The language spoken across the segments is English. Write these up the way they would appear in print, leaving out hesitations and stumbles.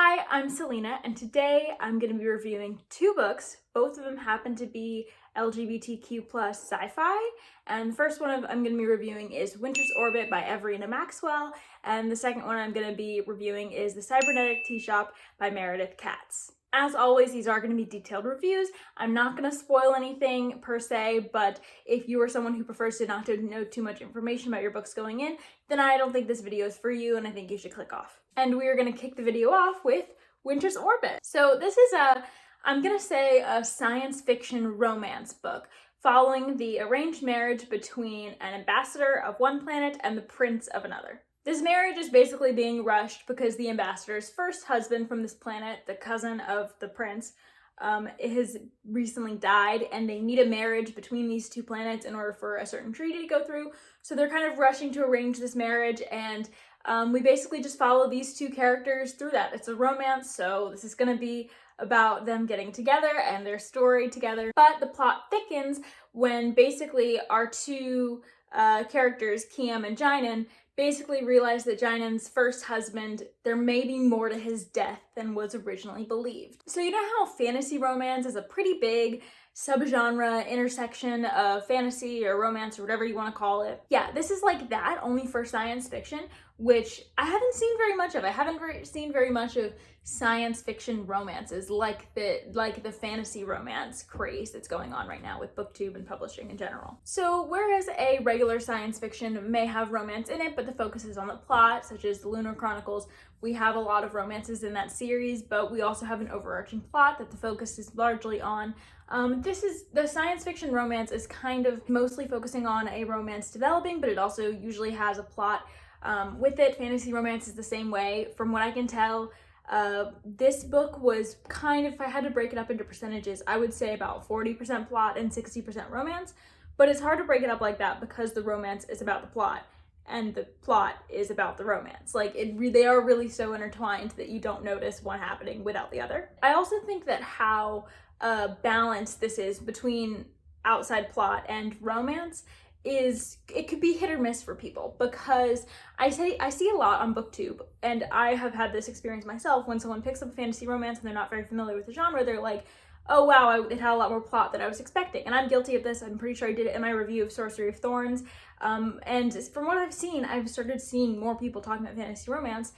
Hi, I'm Selena, and today I'm going to be reviewing two books. Both of them happen to be LGBTQ plus sci-fi, and the first one I'm going to be reviewing is Winter's Orbit by Everina Maxwell, and the second one I'm going to be reviewing is The Cybernetic Tea Shop by Meredith Katz. As always, these are going to be detailed reviews. I'm not going to spoil anything per se, but if you are someone who prefers to not to know too much information about your books going in, then I don't think this video is for you, and I think you should click off. And we are going to kick the video off with Winter's Orbit. So this is I'm going to say a science fiction romance book following the arranged marriage between an ambassador of one planet and the prince of another. This marriage is basically being rushed because the ambassador's first husband from this planet, the cousin of the prince, has recently died, and they need a marriage between these two planets in order for a certain treaty to go through. So they're kind of rushing to arrange this marriage, and we basically just follow these two characters through that. It's a romance, so this is going to be about them getting together and their story together. But the plot thickens when basically our two characters, Kiam and Jinan, basically realize that Jinan's first husband, there may be more to his death than was originally believed. So you know how fantasy romance is a pretty big subgenre intersection of fantasy or romance or whatever you want to call it? Yeah, this is like that, only for science fiction, which I haven't seen very much of. I haven't seen very much of science fiction romances like the fantasy romance craze that's going on right now with booktube and publishing in general. So whereas a regular science fiction may have romance in it, but the focus is on the plot, such as the Lunar Chronicles, we have a lot of romances in that series, but we also have an overarching plot that the focus is largely on. The science fiction romance is kind of mostly focusing on a romance developing, but it also usually has a plot with it. Fantasy romance is the same way. From what I can tell, this book was kind of, if I had to break it up into percentages, I would say about 40% plot and 60% romance, but it's hard to break it up like that because the romance is about the plot and the plot is about the romance. Like, they are really so intertwined that you don't notice one happening without the other. I also think that how balanced this is between outside plot and romance it could be hit or miss for people, because I see a lot on booktube, and I have had this experience myself. When someone picks up a fantasy romance and they're not very familiar with the genre, they're like, oh wow, it had a lot more plot than I was expecting. And I'm guilty of this. I'm pretty sure I did it in my review of Sorcery of Thorns. And from what I've seen, I've started seeing more people talking about fantasy romance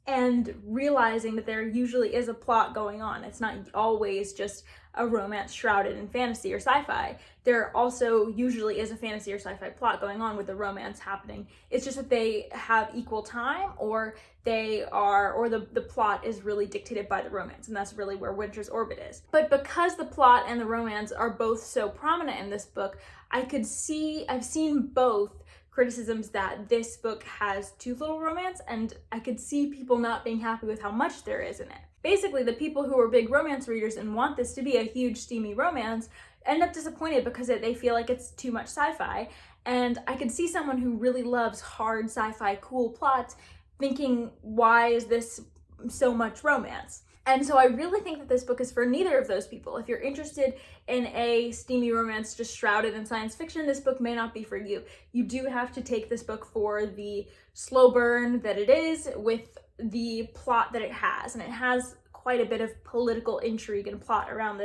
and realizing that there usually is a plot going on. It's not always just a romance shrouded in fantasy or sci-fi. There also usually is a fantasy or sci-fi plot going on with the romance happening. It's just that they have equal time, or the plot is really dictated by the romance, and that's really where Winter's Orbit is. But because the plot and the romance are both so prominent in this book, I've seen both criticisms that this book has too little romance, and I could see people not being happy with how much there is in it. Basically, the people who are big romance readers and want this to be a huge steamy romance end up disappointed because they feel like it's too much sci-fi. And I could see someone who really loves hard sci-fi cool plots thinking, why is this so much romance? And so I really think that this book is for neither of those people. If you're interested in a steamy romance just shrouded in science fiction, this book may not be for you. You do have to take this book for the slow burn that it is, with the plot that it has. And it has quite a bit of political intrigue and plot around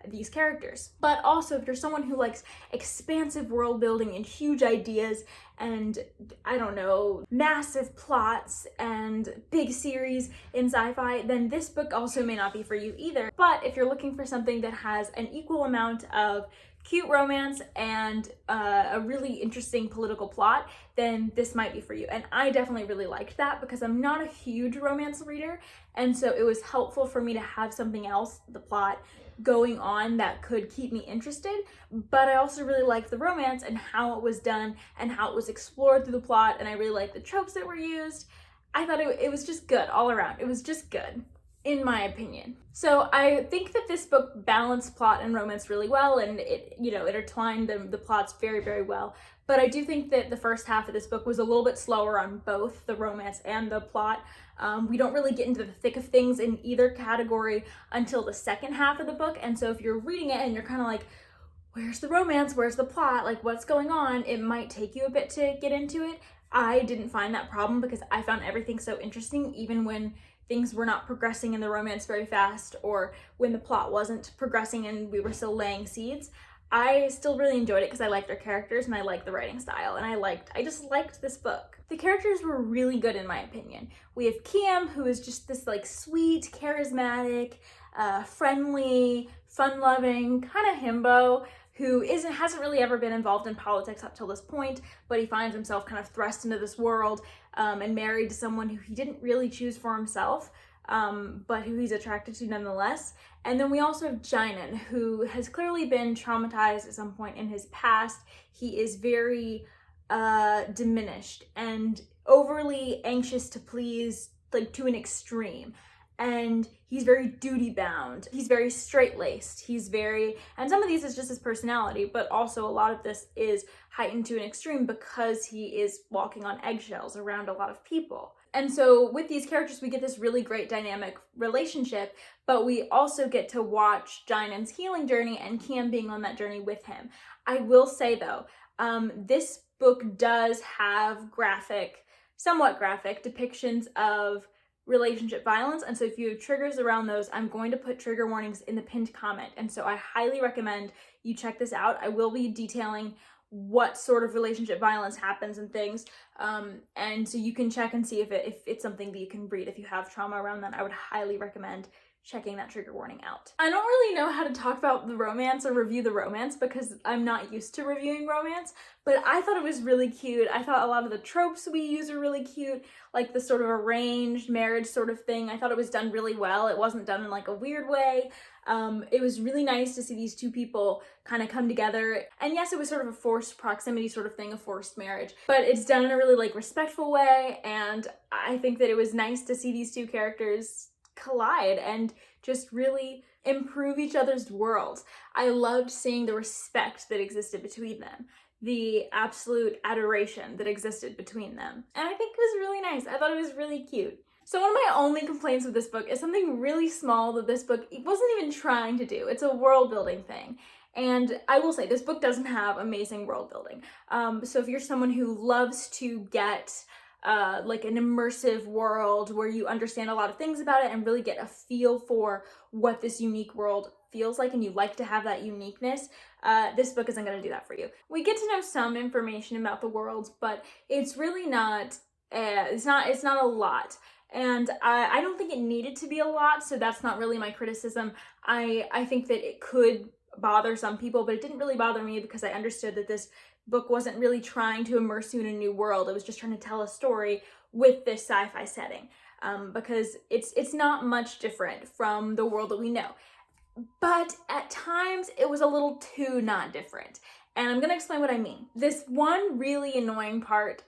these characters. But also, if you're someone who likes expansive world building and huge ideas and, I don't know, massive plots and big series in sci-fi, then this book also may not be for you either. But if you're looking for something that has an equal amount of cute romance and a really interesting political plot, then this might be for you. And I definitely really liked that because I'm not a huge romance reader, and so it was helpful for me to have something else, the plot, going on that could keep me interested. But I also really liked the romance and how it was done and how it was explored through the plot, and I really liked the tropes that were used. I thought it was just good all around. It was just good, in my opinion. So I think that this book balanced plot and romance really well, and it intertwined the plots very, very well. But I do think that the first half of this book was a little bit slower on both the romance and the plot. We don't really get into the thick of things in either category until the second half of the book. And so if you're reading it and you're kind of like, where's the romance? Where's the plot? Like, what's going on? It might take you a bit to get into it. I didn't find that problem because I found everything so interesting, even when things were not progressing in the romance very fast, or when the plot wasn't progressing and we were still laying seeds, I still really enjoyed it because I liked their characters and I liked the writing style, and I just liked this book. The characters were really good in my opinion. We have Kiam, who is just this like sweet, charismatic, friendly, fun-loving, kind of himbo who hasn't really ever been involved in politics up till this point, but he finds himself kind of thrust into this world and married to someone who he didn't really choose for himself, but who he's attracted to nonetheless. And then we also have Jinan, who has clearly been traumatized at some point in his past. He is very diminished and overly anxious to please, like to an extreme. And he's very duty bound. He's very straight-laced. And some of these is just his personality, but also a lot of this is heightened to an extreme because he is walking on eggshells around a lot of people. And so with these characters, we get this really great dynamic relationship, but we also get to watch Jinan's healing journey and Kiam being on that journey with him. I will say though, this book does have somewhat graphic depictions of relationship violence, and so if you have triggers around those, I'm going to put trigger warnings in the pinned comment, and so I highly recommend you check this out. I will be detailing what sort of relationship violence happens and things, and so you can check and see if it's something that you can read. If you have trauma around that, I would highly recommend checking that trigger warning out. I don't really know how to talk about the romance or review the romance because I'm not used to reviewing romance, but I thought it was really cute. I thought a lot of the tropes we use are really cute, like the sort of arranged marriage sort of thing. I thought it was done really well. It wasn't done in like a weird way. It was really nice to see these two people kind of come together. And yes, it was sort of a forced proximity sort of thing, a forced marriage, but it's done in a really like respectful way. And I think that it was nice to see these two characters collide and just really improve each other's worlds. I loved seeing the respect that existed between them, the absolute adoration that existed between them. And I think it was really nice. I thought it was really cute. So one of my only complaints with this book is something really small that this book wasn't even trying to do. It's a world building thing. And I will say this book doesn't have amazing world building. So if you're someone who loves to get like an immersive world where you understand a lot of things about it and really get a feel for what this unique world feels like, and you like to have that uniqueness, this book isn't going to do that for you. We get to know some information about the world, but it's really not, it's not a lot. And I don't think it needed to be a lot, so that's not really my criticism. I think that it could bother some people, but it didn't really bother me because I understood that this book wasn't really trying to immerse you in a new world. It was just trying to tell a story with this sci-fi setting, because it's not much different from the world that we know. But at times it was a little too not different. And I'm gonna explain what I mean. This one really annoying part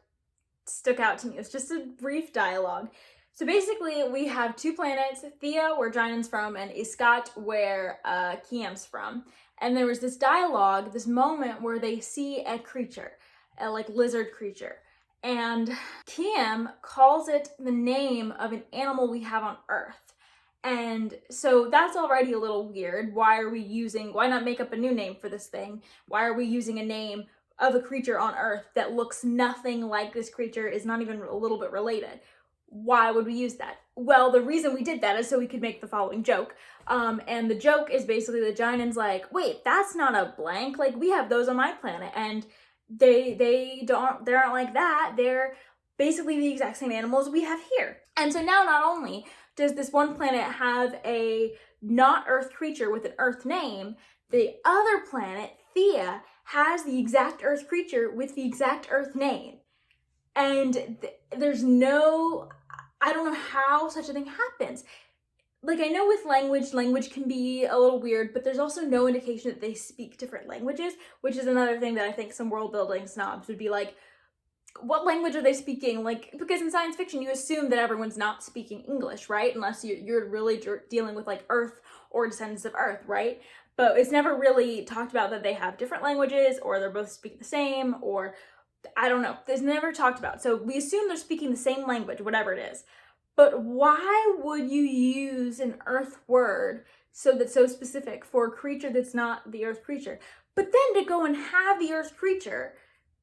stuck out to me. It's just a brief dialogue. So basically we have two planets, Thea, where Jinan's from, and Iskat, where Kiam's from. And there was this dialogue, this moment where they see a creature, a like lizard creature. And Kiam calls it the name of an animal we have on Earth. And so that's already a little weird. Why not make up a new name for this thing? Why are we using a name of a creature on Earth that looks nothing like this creature, is not even a little bit related? Why would we use that? Well, the reason we did that is so we could make the following joke. And the joke is basically that Jinan's like, wait, that's not a blank. Like, we have those on my planet. And they aren't like that. They're basically the exact same animals we have here. And so now not only does this one planet have a not Earth creature with an Earth name, the other planet, Thea, has the exact Earth creature with the exact Earth name. And there's no, I don't know how such a thing happens. Like, I know with language can be a little weird, but there's also no indication that they speak different languages, which is another thing that I think some world building snobs would be like, what language are they speaking? Like, because in science fiction, you assume that everyone's not speaking English, right? Unless you're really dealing with like Earth or descendants of Earth, right? But it's never really talked about that they have different languages, or they're both speak the same, or I don't know. It's never talked about. So we assume they're speaking the same language, whatever it is. But why would you use an Earth word that's so specific for a creature that's not the Earth creature? But then to go and have the Earth creature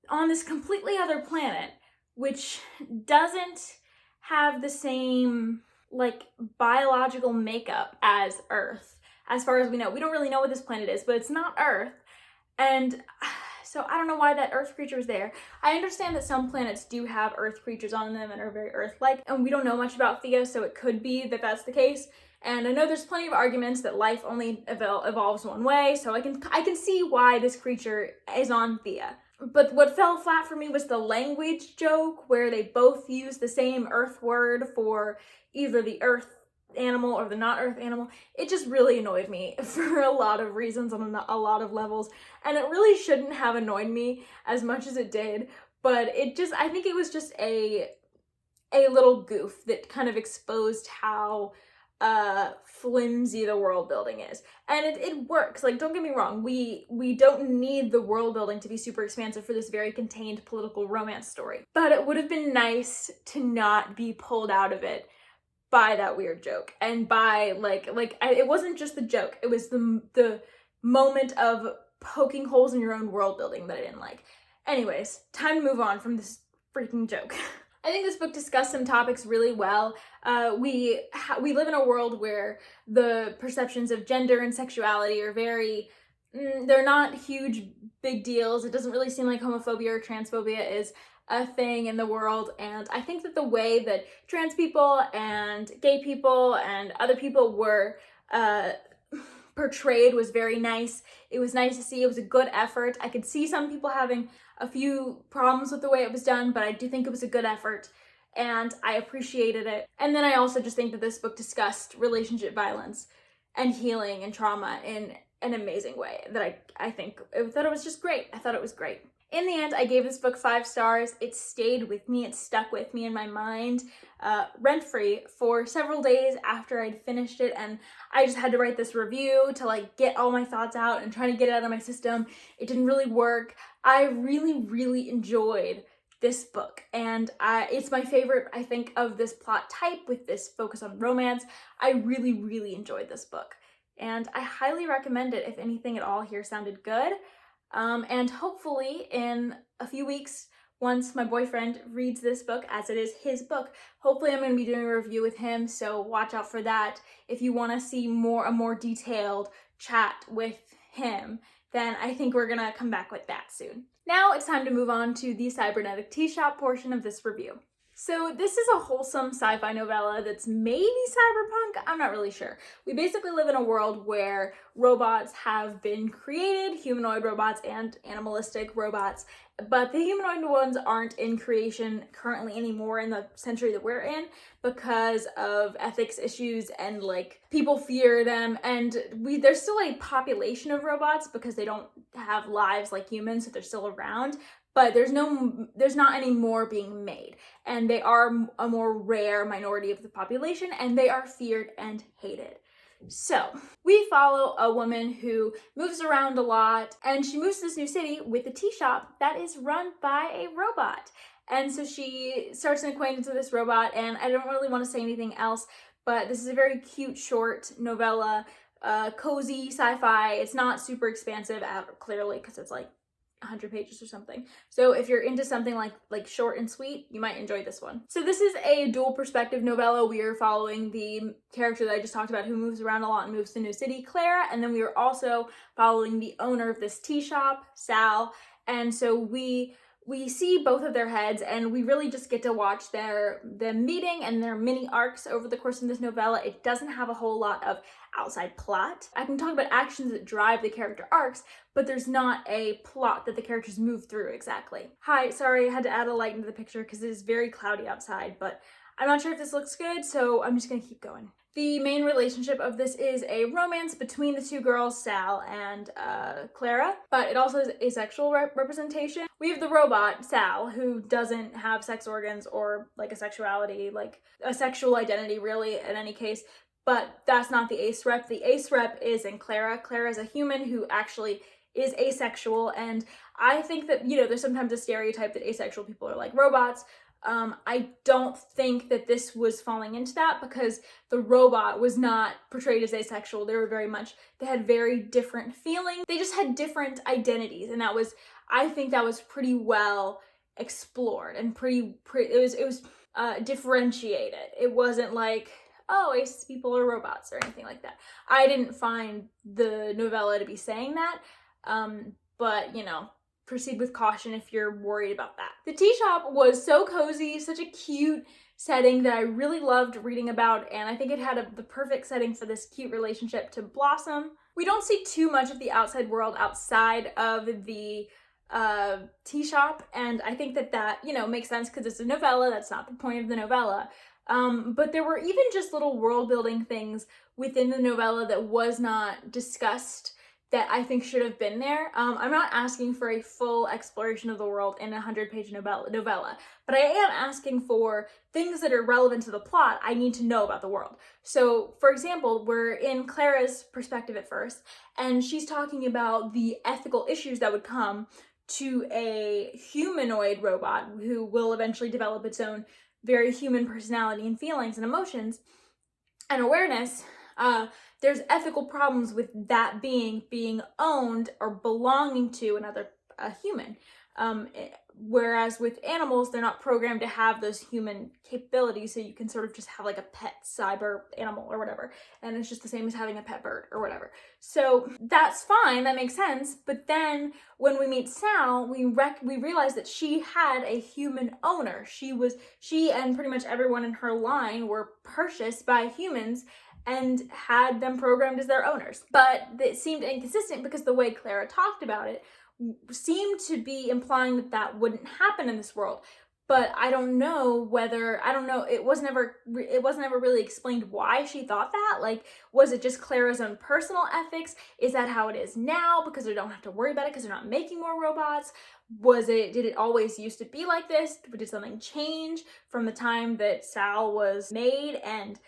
on this completely other planet, which doesn't have the same like biological makeup as Earth. As far as we know, we don't really know what this planet is, but it's not Earth. And so I don't know why that Earth creature is there. I understand that some planets do have Earth creatures on them and are very Earth-like, and we don't know much about Theia, so it could be that that's the case. And I know there's plenty of arguments that life only evolves one way, so I can see why this creature is on Theia. But what fell flat for me was the language joke, where they both use the same Earth word for either the Earth animal or the not Earth animal. It just really annoyed me for a lot of reasons on a lot of levels, and it really shouldn't have annoyed me as much as it did, but I think it was just a little goof that kind of exposed how flimsy the world building is. And it works. Like, don't get me wrong, we don't need the world building to be super expansive for this very contained political romance story. But it would have been nice to not be pulled out of it by that weird joke, and by it wasn't just the joke, it was the moment of poking holes in your own world building that I didn't like. Anyways, time to move on from this freaking joke. I think this book discussed some topics really well. We live in a world where the perceptions of gender and sexuality are very, they're not huge big deals. It doesn't really seem like homophobia or transphobia is a thing in the world, and I think that the way that trans people and gay people and other people were portrayed was very nice. It was nice to see. It was a good effort. I could see some people having a few problems with the way it was done, but I do think it was a good effort, and I appreciated it. And then I also just think that this book discussed relationship violence and healing and trauma in an amazing way that I thought it was just great. I thought it was great. In the end, I gave this book 5 stars. It stayed with me. It stuck with me in my mind, rent-free for several days after I'd finished it, and I just had to write this review to like get all my thoughts out and try to get it out of my system. It didn't really work. I really, really enjoyed this book, and it's my favorite, I think, of this plot type with this focus on romance. I really, really enjoyed this book, and I highly recommend it if anything at all here sounded good. And hopefully in a few weeks, once my boyfriend reads this book, as it is his book, hopefully I'm going to be doing a review with him, so watch out for that. If you want to see a more detailed chat with him, then I think we're going to come back with that soon. Now it's time to move on to the Cybernetic tea shop portion of this review. So this is a wholesome sci-fi novella that's maybe cyberpunk, I'm not really sure. We basically live in a world where robots have been created, humanoid robots and animalistic robots, but the humanoid ones aren't in creation currently anymore in the century that we're in because of ethics issues, and like people fear them, and there's still a population of robots because they don't have lives like humans, so they're still around. But there's not any more being made, and they are a more rare minority of the population, and they are feared and hated. So we follow a woman who moves around a lot, and she moves to this new city with a tea shop that is run by a robot. And so she starts an acquaintance with this robot, and I don't really want to say anything else, but this is a very cute short novella, cozy sci-fi. It's not super expansive, clearly, because it's like 100 pages or something. So if you're into something like short and sweet, you might enjoy this one. So this is a dual perspective novella. We are following the character that I just talked about who moves around a lot and moves to a new city, Clara, and then we are also following the owner of this tea shop, Sal, and so we see both of their heads, and we really just get to watch them meeting and their mini arcs over the course of this novella. It doesn't have a whole lot of outside plot. I can talk about actions that drive the character arcs, but there's not a plot that the characters move through exactly. Hi, sorry, I had to add a light into the picture because it is very cloudy outside, but I'm not sure if this looks good, so I'm just gonna keep going. The main relationship of this is a romance between the two girls, Sal and Clara, but it also has asexual representation. We have the robot, Sal, who doesn't have sex organs or like a sexuality, like a sexual identity really in any case, but that's not the ace rep. The ace rep is in Clara. Clara is a human who actually is asexual, and I think that, you know, there's sometimes a stereotype that asexual people are like robots. I don't think that this was falling into that because the robot was not portrayed as asexual. They had very different feelings. They just had different identities, and I think that was pretty well explored and it was differentiated. It wasn't like, oh, aces people are robots or anything like that. I didn't find the novella to be saying that, but you know, proceed with caution if you're worried about that. The tea shop was so cozy, such a cute setting that I really loved reading about, and I think it had the perfect setting for this cute relationship to blossom. We don't see too much of the outside world outside of the tea shop, and I think that you know, makes sense because it's a novella. That's not the point of the novella. But there were even just little world building things within the novella that was not discussed that I think should have been there. I'm not asking for a full exploration of the world in a 100-page novella, but I am asking for things that are relevant to the plot. I need to know about the world. So, for example, we're in Clara's perspective at first, and she's talking about the ethical issues that would come to a humanoid robot who will eventually develop its own very human personality and feelings and emotions and awareness. There's ethical problems with that being owned or belonging to a human. Whereas with animals, they're not programmed to have those human capabilities, so you can sort of just have like a pet cyber animal or whatever, and it's just the same as having a pet bird or whatever. So that's fine, that makes sense. But then when we meet Sal, we realize that she had a human owner. She and pretty much everyone in her line were purchased by humans and had them programmed as their owners. But it seemed inconsistent because the way Clara talked about it seemed to be implying that wouldn't happen in this world. But I don't know, it wasn't ever really explained why she thought that. Like, was it just Clara's own personal ethics? Is that how it is now because they don't have to worry about it because they're not making more robots? Did it always used to be like this? Did something change from the time that Sal was made and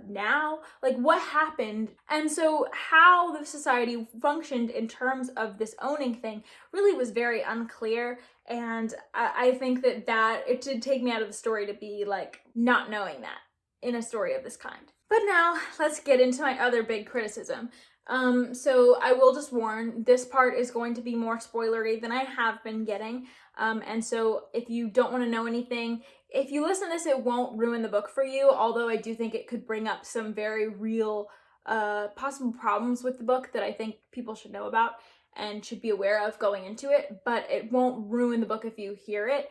now? Like, what happened? And so how the society functioned in terms of this owning thing really was very unclear, and I think that it did take me out of the story to be like not knowing that in a story of this kind. But now let's get into my other big criticism. So I will just warn, this part is going to be more spoilery than I have been getting. And so if you don't want to know anything, if you listen to this, it won't ruin the book for you, although I do think it could bring up some very real possible problems with the book that I think people should know about and should be aware of going into it, but it won't ruin the book if you hear it.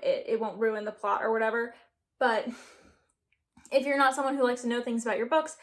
It won't ruin the plot or whatever. But if you're not someone who likes to know things about your books,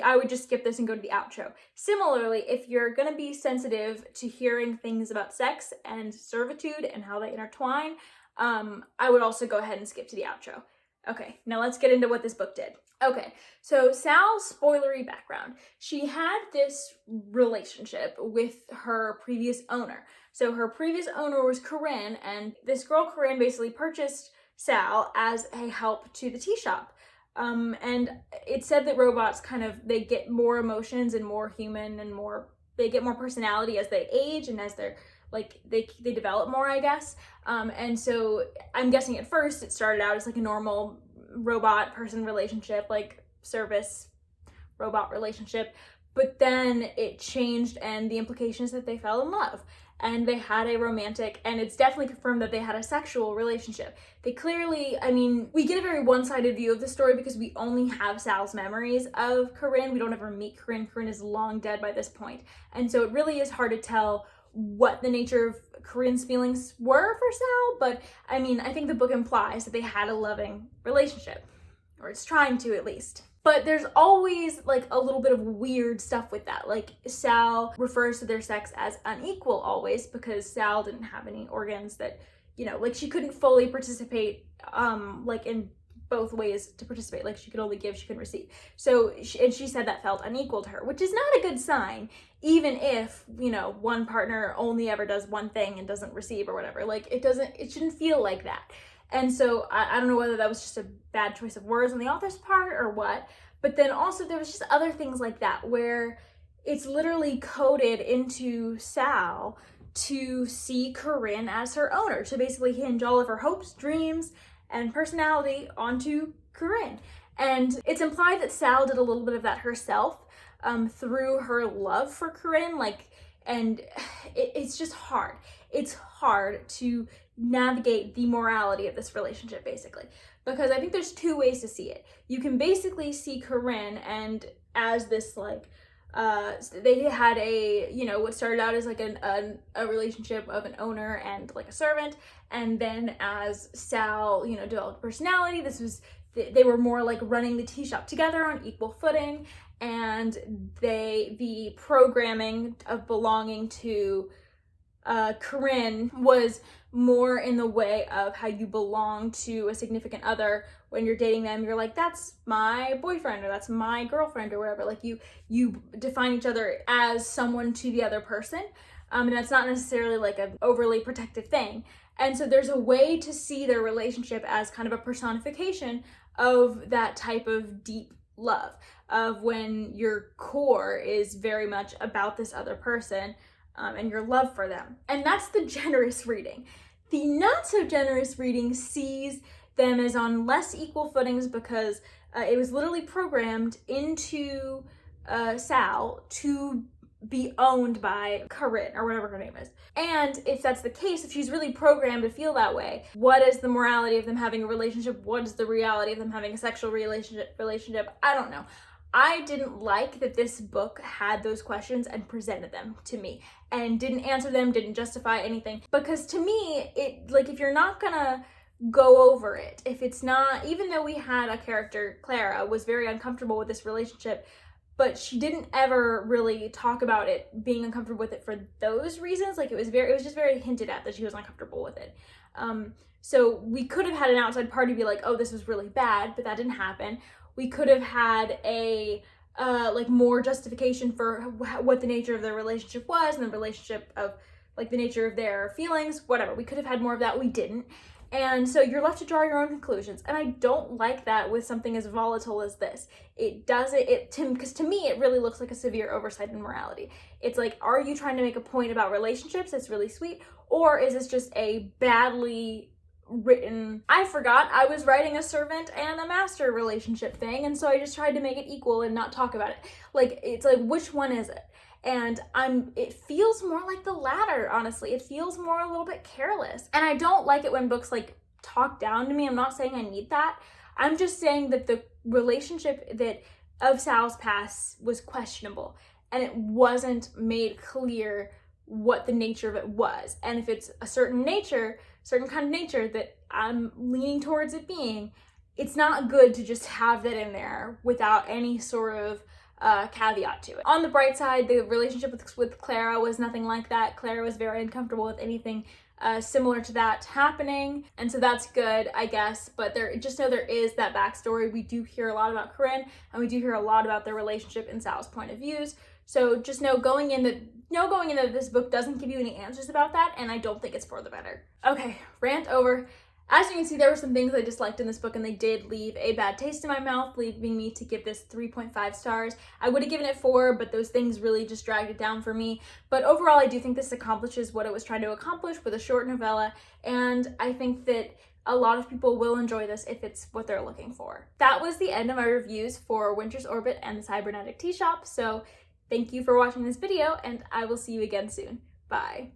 I would just skip this and go to the outro. Similarly, if you're gonna be sensitive to hearing things about sex and servitude and how they intertwine, I would also go ahead and skip to the outro. Okay, now let's get into what this book did. Okay, so Sal's spoilery background. She had this relationship with her previous owner. So her previous owner was Corinne, and this girl Corinne basically purchased Sal as a help to the tea shop. And it said that robots they get more emotions and more human and they get more personality as they age and as they're they develop more, I guess. And so I'm guessing at first it started out as like a normal robot person relationship, like service robot relationship, but then it changed, and the implication is that they fell in love and they had a romantic, and it's definitely confirmed that they had a sexual relationship. They clearly, we get a very one-sided view of the story because we only have Sal's memories of Corinne. We don't ever meet Corinne. Corinne is long dead by this point. And so it really is hard to tell what the nature of Corinne's feelings were for Sal, but I think the book implies that they had a loving relationship, or it's trying to at least. But there's always a little bit of weird stuff with that. Like, Sal refers to their sex as unequal always because Sal didn't have any organs that, she couldn't fully participate in both ways to participate. Like, she could only give, she couldn't receive. So, she said that felt unequal to her, which is not a good sign, even if, one partner only ever does one thing and doesn't receive or whatever. It shouldn't feel like that. And so I don't know whether that was just a bad choice of words on the author's part or what, but then also there was just other things like that where it's literally coded into Sal to see Corinne as her owner, to basically hinge all of her hopes, dreams, and personality onto Corinne. And it's implied that Sal did a little bit of that herself through her love for Corinne, and it's just hard. It's hard to navigate the morality of this relationship, basically. because I think there's two ways to see it. You can basically see Corinne and as this like they had a, you know, what started out as like a relationship of an owner and like a servant, and then as Sal, you know, developed personality, this was they were more like running the tea shop together on equal footing, and the programming of belonging to Corinne was more in the way of how you belong to a significant other. When you're dating them, you're like, that's my boyfriend or that's my girlfriend or whatever. Like you define each other as someone to the other person. And that's not necessarily like an overly protective thing. And so there's a way to see their relationship as kind of a personification of that type of deep love, of when your core is very much about this other person, and your love for them. And that's the generous reading. The not so generous reading sees them as on less equal footings because it was literally programmed into Sal to be owned by Corinne or whatever her name is. And if that's the case, if she's really programmed to feel that way, what is the morality of them having a relationship? What is the reality of them having a sexual relationship? I don't know. I didn't like that this book had those questions and presented them to me and didn't answer them, didn't justify anything. Because to me, it, like, if you're not gonna go over it, if it's not, even though we had a character, Clara, was very uncomfortable with this relationship, but she didn't ever really talk about it being uncomfortable with it for those reasons. Like, it was just very hinted at that she was uncomfortable with it. So we could have had an outside party be like, oh, this was really bad, but that didn't happen. We could have had a like more justification for what the nature of their relationship was and the relationship of like the nature of their feelings, whatever. We could have had more of that. We didn't. And so you're left to draw your own conclusions. And I don't like that with something as volatile as this. Because to me, it really looks like a severe oversight in morality. It's like, are you trying to make a point about relationships that's really sweet? Or is this just a badly written, I forgot I was writing a servant and a master relationship thing, and so I just tried to make it equal and not talk about it. Like, it's like, which one is it? And it feels more like the latter, honestly. It feels more a little bit careless. And I don't like it when books like talk down to me. I'm not saying I need that. I'm just saying that the relationship that of Sal's past was questionable, and it wasn't made clear what the nature of it was. And if it's a certain kind of nature that I'm leaning towards it being, it's not good to just have that in there without any sort of caveat to it. On the bright side, the relationship with Clara was nothing like that. Clara was very uncomfortable with anything similar to that happening, and so that's good, I guess. But just know there is that backstory. We do hear a lot about Corinne, and we do hear a lot about their relationship and Sal's point of views. So just know going in that this book doesn't give you any answers about that, and I don't think it's for the better. Okay, rant over. As you can see, there were some things I disliked in this book, and they did leave a bad taste in my mouth, leaving me to give this 3.5 stars. I would have given it 4, but those things really just dragged it down for me. But overall, I do think this accomplishes what it was trying to accomplish with a short novella, and I think that a lot of people will enjoy this if it's what they're looking for. That was the end of my reviews for Winter's Orbit and the Cybernetic Tea Shop, so thank you for watching this video, and I will see you again soon. Bye.